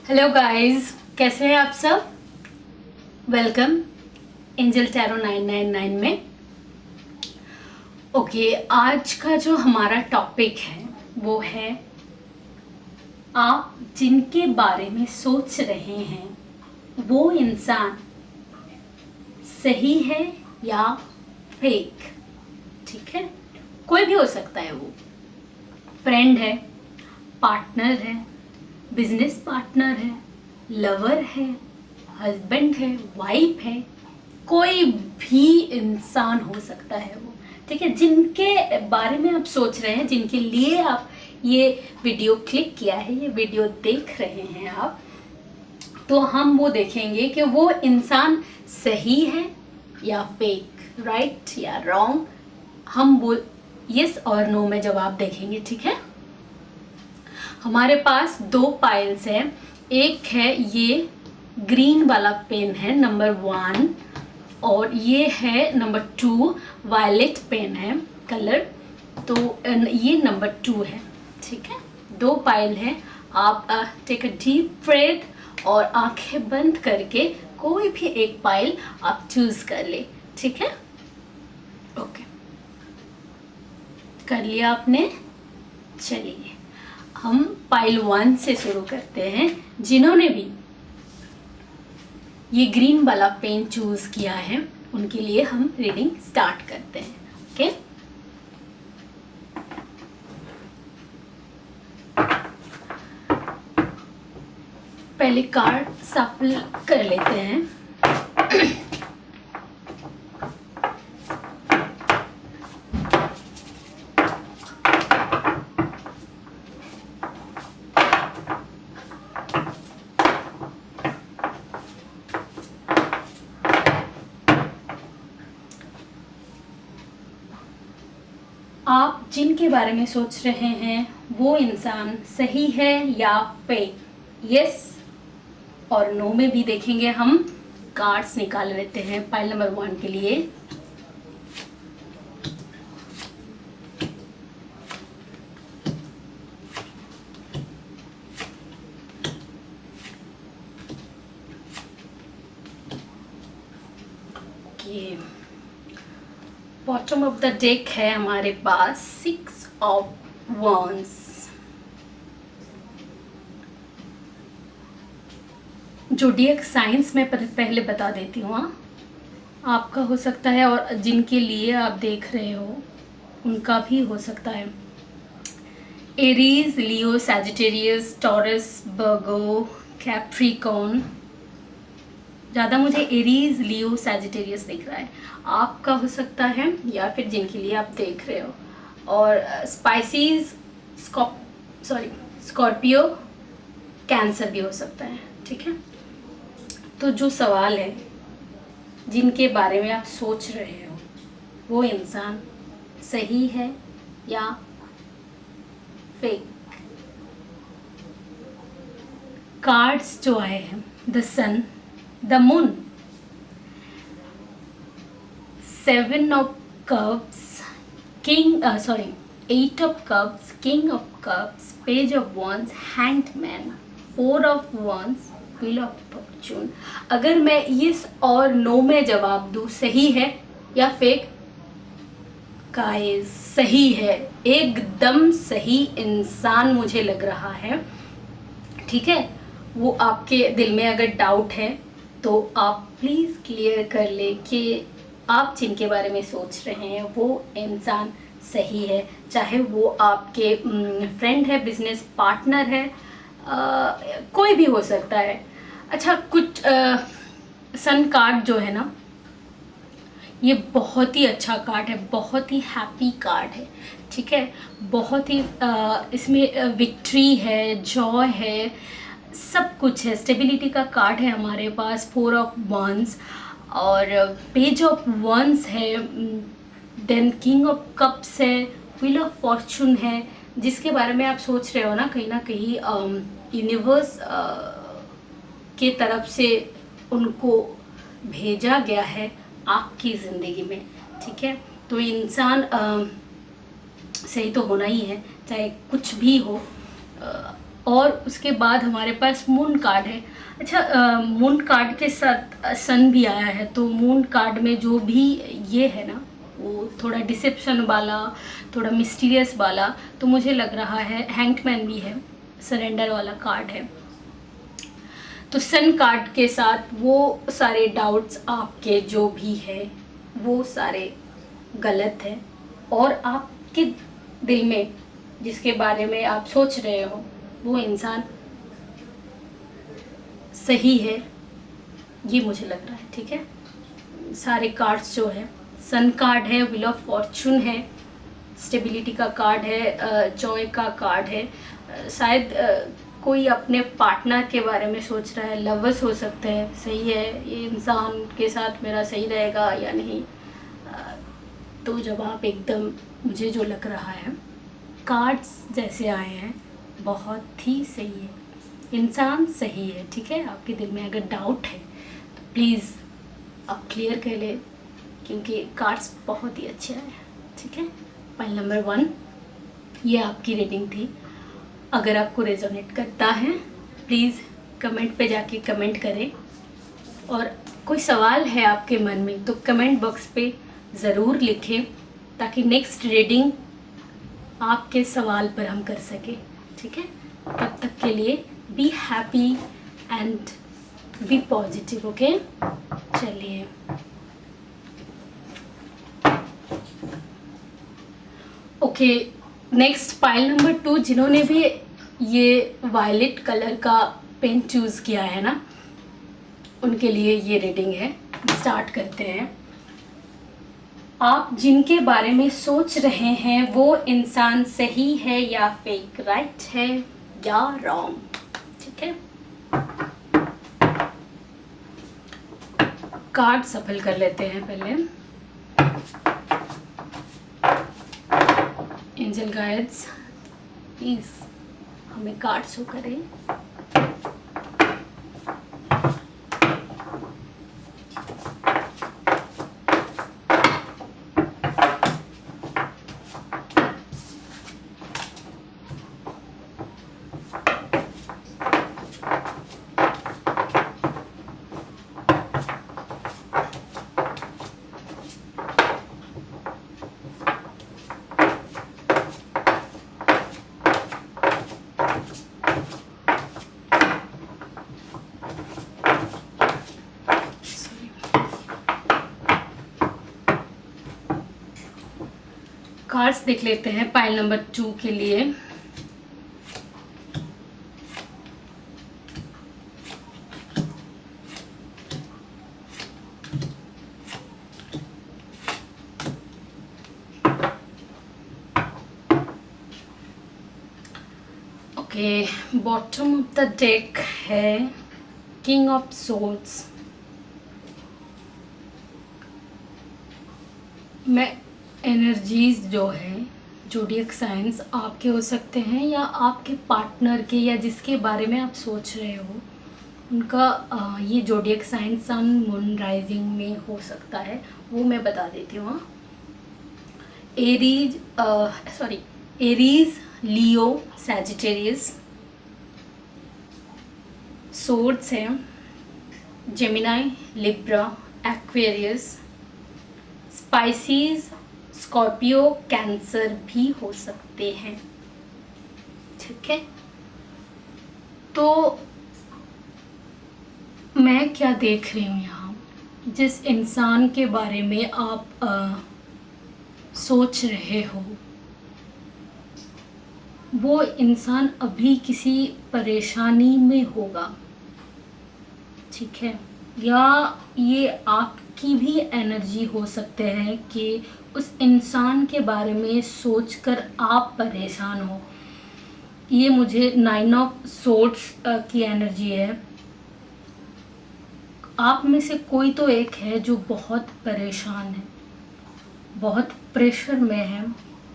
Hello guys, कैसे हैं आप सब। वेलकम एंजल टैरो 999 में। ओके, आज का जो हमारा टॉपिक है वो है आप जिनके बारे में सोच रहे हैं वो इंसान सही है या फेक। ठीक है, कोई भी हो सकता है, वो फ्रेंड है, पार्टनर है, बिजनेस पार्टनर है, लवर है, हस्बैंड है, वाइफ है, कोई भी इंसान हो सकता है वो। ठीक है, जिनके बारे में आप सोच रहे हैं, जिनके लिए आप ये वीडियो क्लिक किया है, ये वीडियो देख रहे हैं आप, तो हम वो देखेंगे कि वो इंसान सही है या फेक, राइट या रॉन्ग। हम वो यस और नो में जवाब देखेंगे। ठीक है, हमारे पास दो पाइल्स हैं। एक है ये ग्रीन वाला पेन है नंबर 1, और ये है नंबर 2 वायलेट पेन है कलर, तो ये नंबर 2 है। ठीक है, दो पाइल है। आप टेक अ डीप ब्रेथ और आंखें बंद करके कोई भी एक पाइल आप चूज कर ले। ठीक है, ओके, कर लिया आपने। चलिए हम पाइल 1 से शुरू करते हैं। जिन्होंने भी ये ग्रीन वाला पेन चूज किया है उनके लिए हम रीडिंग स्टार्ट करते हैं। ओके, पहले कार्ड सफल कर लेते हैं। आप जिनके बारे में सोच रहे हैं वो इंसान सही है या फेक, यस और नो में भी देखेंगे। हम कार्ड्स निकाल लेते हैं पाइल नंबर 1 के लिए। बॉटम ऑफ द डेक है हमारे पास 6 ऑफ wands। जोडियक साइंस में पहले बता देती हूँ। आपका हो सकता है और जिनके लिए आप देख रहे हो उनका भी हो सकता है। एरीज, लियो, सैजिटेरियस, टॉरस, वर्गो, कैप्रिकॉर्न। ज़्यादा मुझे एरीज, लियो, सैजिटेरियस दिख रहा है। आपका हो सकता है या फिर जिनके लिए आप देख रहे हो। और स्पाइसीज, स्कॉर्पियो, कैंसर भी हो सकता है। ठीक है, तो जो सवाल है जिनके बारे में आप सोच रहे हो वो इंसान सही है या फेक। कार्ड्स जो आए हैं, the sun, the moon, 7 of cups, king, 8 of cups, king of cups, page of wands, hanged man, 4 of wands, wheel of fortune। अगर मैं यस और नो में जवाब दूँ सही है या फेक, गाइस सही है, एकदम सही इंसान मुझे लग रहा है। ठीक है, वो आपके दिल में अगर डाउट है तो आप प्लीज़ क्लियर कर ले कि आप जिनके बारे में सोच रहे हैं वो इंसान सही है, चाहे वो आपके फ्रेंड है, बिजनेस पार्टनर है, कोई भी हो सकता है। अच्छा, कुछ सन कार्ड जो है ना, ये बहुत ही अच्छा कार्ड है, बहुत ही हैप्पी कार्ड है। ठीक है, बहुत ही इसमें विक्ट्री है, जॉय है, सब कुछ है। स्टेबिलिटी का कार्ड है हमारे पास, 4 ऑफ wands और पेज ऑफ wands है, देन किंग ऑफ कप्स है, व्हील ऑफ फॉर्चून है। जिसके बारे में आप सोच रहे हो ना कहीं यूनिवर्स के तरफ से उनको भेजा गया है आपकी ज़िंदगी में। ठीक है, तो इंसान सही तो होना ही है, चाहे कुछ भी हो। और उसके बाद हमारे पास मून कार्ड है। अच्छा, मून कार्ड के साथ सन भी आया है, तो मून कार्ड में जो भी ये है ना, वो थोड़ा डिसेप्शन वाला, थोड़ा मिस्टीरियस वाला, तो मुझे लग रहा है हैंगमैन भी है, सरेंडर वाला कार्ड है। तो सन कार्ड के साथ वो सारे डाउट्स आपके जो भी है वो सारे गलत है, और आपके दिल में जिसके बारे में आप सोच रहे हो वो इंसान सही है, ये मुझे लग रहा है। ठीक है, सारे कार्ड्स जो है, सन कार्ड है, व्हील ऑफ फॉर्चून है, स्टेबिलिटी का कार्ड है, जॉय का कार्ड है। शायद कोई अपने पार्टनर के बारे में सोच रहा है, लवर्स हो सकते हैं, सही है, ये इंसान के साथ मेरा सही रहेगा या नहीं। तो जवाब एकदम मुझे जो लग रहा है, कार्ड्स जैसे आए हैं बहुत ही सही है, इंसान सही है। ठीक है, आपके दिल में अगर डाउट है तो प्लीज़ आप क्लियर कर लें, क्योंकि कार्ड्स बहुत ही अच्छे आए हैं। ठीक है, पाइल नंबर 1 ये आपकी रीडिंग थी। अगर आपको रेजोनेट करता है प्लीज़ कमेंट पे जाके कमेंट करें, और कोई सवाल है आपके मन में तो कमेंट बॉक्स पे ज़रूर लिखें, ताकि नेक्स्ट रीडिंग आपके सवाल पर हम कर सकें। ठीक है, तब तक के लिए be happy and be positive. Okay, चलिए ओके, नेक्स्ट पाइल नंबर 2, जिन्होंने भी ये वायलेट कलर का पेन चूज़ किया है ना, उनके लिए ये रीडिंग है। स्टार्ट करते हैं। आप जिनके बारे में सोच रहे हैं वो इंसान सही है या फेक, राइट है या रॉन्ग। ठीक है, कार्ड सफल कर लेते हैं पहले। एंजल गाइड्स प्लीज हमें कार्ड शो करें। कार्ड्स देख लेते हैं पाइल नंबर 2 के लिए। Okay, bottom of the deck है किंग ऑफ सोर्ड्स। मैं एनर्जीज जो है, जोडियक साइंस आपके हो सकते हैं या आपके पार्टनर के, या जिसके बारे में आप सोच रहे हो उनका ये zodiac science sun moon rising में हो सकता है, वो मैं बता देती हूँ। Aries, Leo, Sagittarius. सोर्ड्स हैं Gemini, Libra, Aquarius, Pisces, Scorpio, Cancer भी हो सकते हैं। ठीक है, तो मैं क्या देख रही हूँ यहाँ, जिस इंसान के बारे में आप सोच रहे हो वो इंसान अभी किसी परेशानी में होगा। ठीक है, या ये आपकी भी एनर्जी हो सकते हैं कि उस इंसान के बारे में सोचकर आप परेशान हो। ये मुझे 9 ऑफ सोर्ड्स की एनर्जी है। आप में से कोई तो एक है जो बहुत परेशान है, बहुत प्रेशर में है,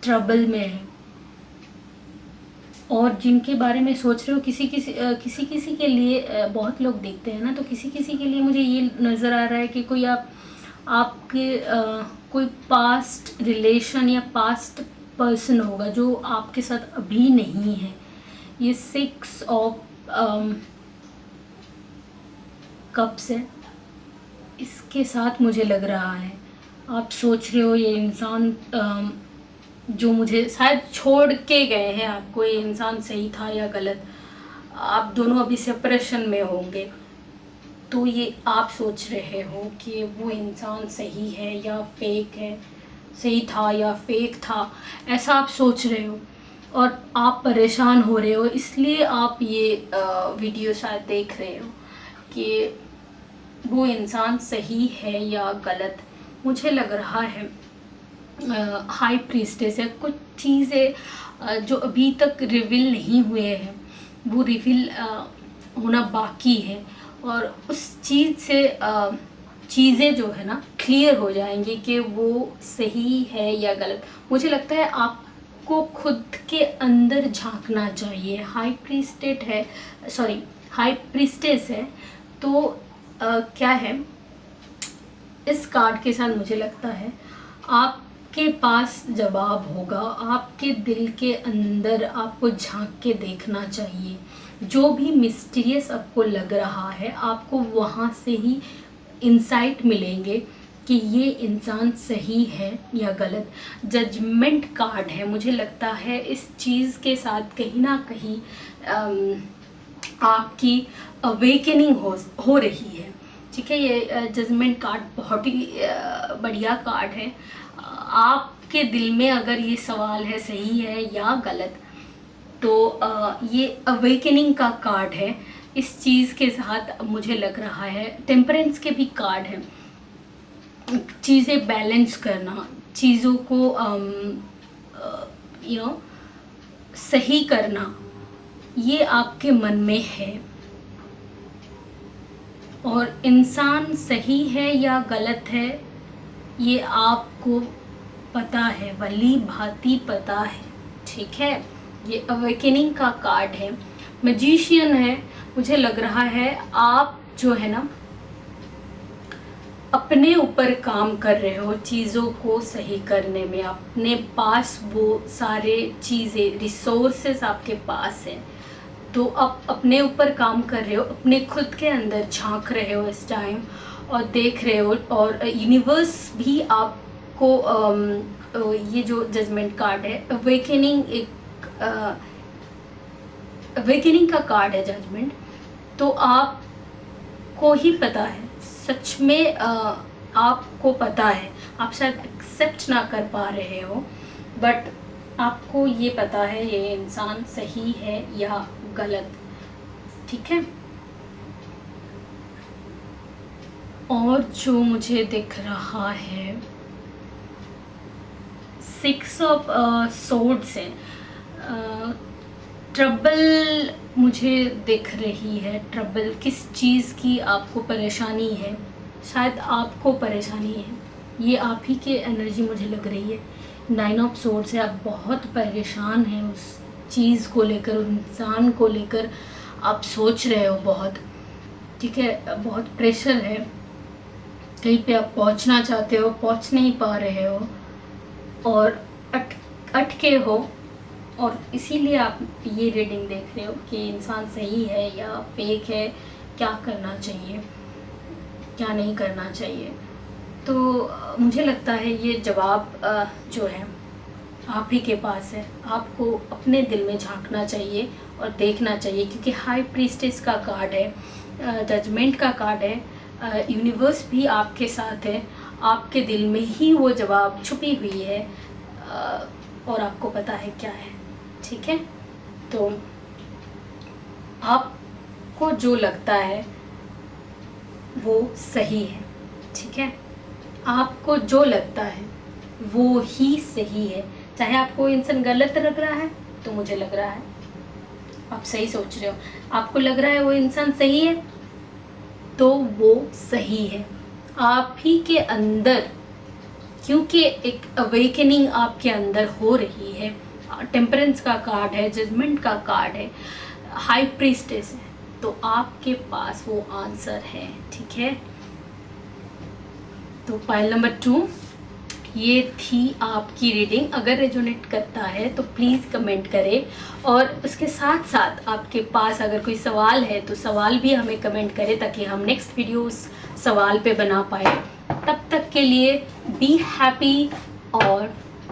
ट्रबल में है, और जिनके बारे में सोच रहे हो किसी के लिए बहुत लोग देखते हैं ना, तो किसी के लिए मुझे ये नज़र आ रहा है कि कोई आपके कोई पास्ट रिलेशन या पास्ट पर्सन होगा जो आपके साथ अभी नहीं है, ये 6 ऑफ कप्स है। इसके साथ मुझे लग रहा है आप सोच रहे हो ये इंसान जो मुझे शायद छोड़ के गए हैं, आपको ये इंसान सही था या गलत, आप दोनों अभी सेपरेशन में होंगे। तो ये आप सोच रहे हो कि वो इंसान सही है या फेक है, सही था या फेक था, ऐसा आप सोच रहे हो और आप परेशान हो रहे हो। इसलिए आप ये वीडियो शायद देख रहे हो कि वो इंसान सही है या गलत। मुझे लग रहा है हाई प्रीस्टेस है। कुछ चीज़ें जो अभी तक रिवील नहीं हुए हैं वो रिवील होना बाकी है, और उस चीज़ से चीज़ें जो है ना क्लियर हो जाएंगी कि वो सही है या गलत। मुझे लगता है आपको खुद के अंदर झांकना चाहिए। हाई प्रीस्टेट है, सॉरी हाई प्रीस्टेस है, तो क्या है इस कार्ड के साथ मुझे लगता है आपके पास जवाब होगा। आपके दिल के अंदर आपको झांक के देखना चाहिए। जो भी मिस्टीरियस आपको लग रहा है, आपको वहाँ से ही इंसाइट मिलेंगे कि ये इंसान सही है या गलत। जजमेंट कार्ड है। मुझे लगता है इस चीज़ के साथ कहीं ना कहीं आपकी अवेकनिंग हो रही है। ठीक है, ये जजमेंट कार्ड बहुत ही बढ़िया कार्ड है। आपके दिल में अगर ये सवाल है सही है या गलत, तो ये अवेकनिंग का कार्ड है। इस चीज़ के साथ मुझे लग रहा है टेम्परेंस के भी कार्ड है। चीज़ें बैलेंस करना, चीज़ों को सही करना, ये आपके मन में है। और इंसान सही है या गलत है ये आपको पता है, भली भांति पता है। ठीक है, ये अवेकनिंग का कार्ड है। मैजिशियन है। मुझे लग रहा है आप जो है ना अपने ऊपर काम कर रहे हो चीज़ों को सही करने में। अपने पास वो सारे चीज़ें, रिसोर्सेज आपके पास हैं, तो आप अपने ऊपर काम कर रहे हो, अपने खुद के अंदर झांक रहे हो इस टाइम और देख रहे हो। और यूनिवर्स भी आपको ये जो जजमेंट कार्ड है, अवेकनिंग का कार्ड है जजमेंट, तो आपको ही पता है, सच में आपको पता है। आप शायद एक्सेप्ट ना कर पा रहे हो, बट आपको ये पता है ये इंसान सही है या गलत। ठीक है, और जो मुझे दिख रहा है 6 ऑफ सोर्ड्स है। ट्रबल मुझे दिख रही है। ट्रबल किस चीज़ की आपको परेशानी है? शायद आपको परेशानी है, ये आप ही की एनर्जी मुझे लग रही है। 9 ऑफ सोर्ड्स है। आप बहुत परेशान हैं उस चीज़ को लेकर, उस इंसान को लेकर आप सोच रहे हो बहुत। ठीक है, बहुत प्रेशर है, कहीं पे आप पहुंचना चाहते हो, पहुंच नहीं पा रहे हो और अटके हो, और इसीलिए आप ये रीडिंग देख रहे हो कि इंसान सही है या फेक है, क्या करना चाहिए, क्या नहीं करना चाहिए। तो मुझे लगता है ये जवाब जो है आप ही के पास है। आपको अपने दिल में झांकना चाहिए और देखना चाहिए, क्योंकि हाई प्रीस्टेस का कार्ड है, जजमेंट का कार्ड है। यूनिवर्स भी आपके साथ है, आपके दिल में ही वो जवाब छुपी हुई है और आपको पता है क्या है। ठीक है, तो आपको जो लगता है वो सही है। ठीक है, आपको जो लगता है वो ही सही है। चाहे आपको इंसान गलत लग रहा है, तो मुझे लग रहा है आप सही सोच रहे हो। आपको लग रहा है वो इंसान सही है, तो वो सही है आप ही के अंदर, क्योंकि एक अवेकनिंग आपके अंदर हो रही है। टेम्परेंस का कार्ड है, जजमेंट का कार्ड है, हाई प्रीस्टेस है, तो आपके पास वो आंसर है। ठीक है, तो पाइल नंबर 2, ये थी आपकी रीडिंग। अगर रेजोनेट करता है तो प्लीज़ कमेंट करें, और उसके साथ साथ आपके पास अगर कोई सवाल है तो सवाल भी हमें कमेंट करें, ताकि हम नेक्स्ट वीडियो उस सवाल पे बना पाए। तब तक के लिए बी हैप्पी और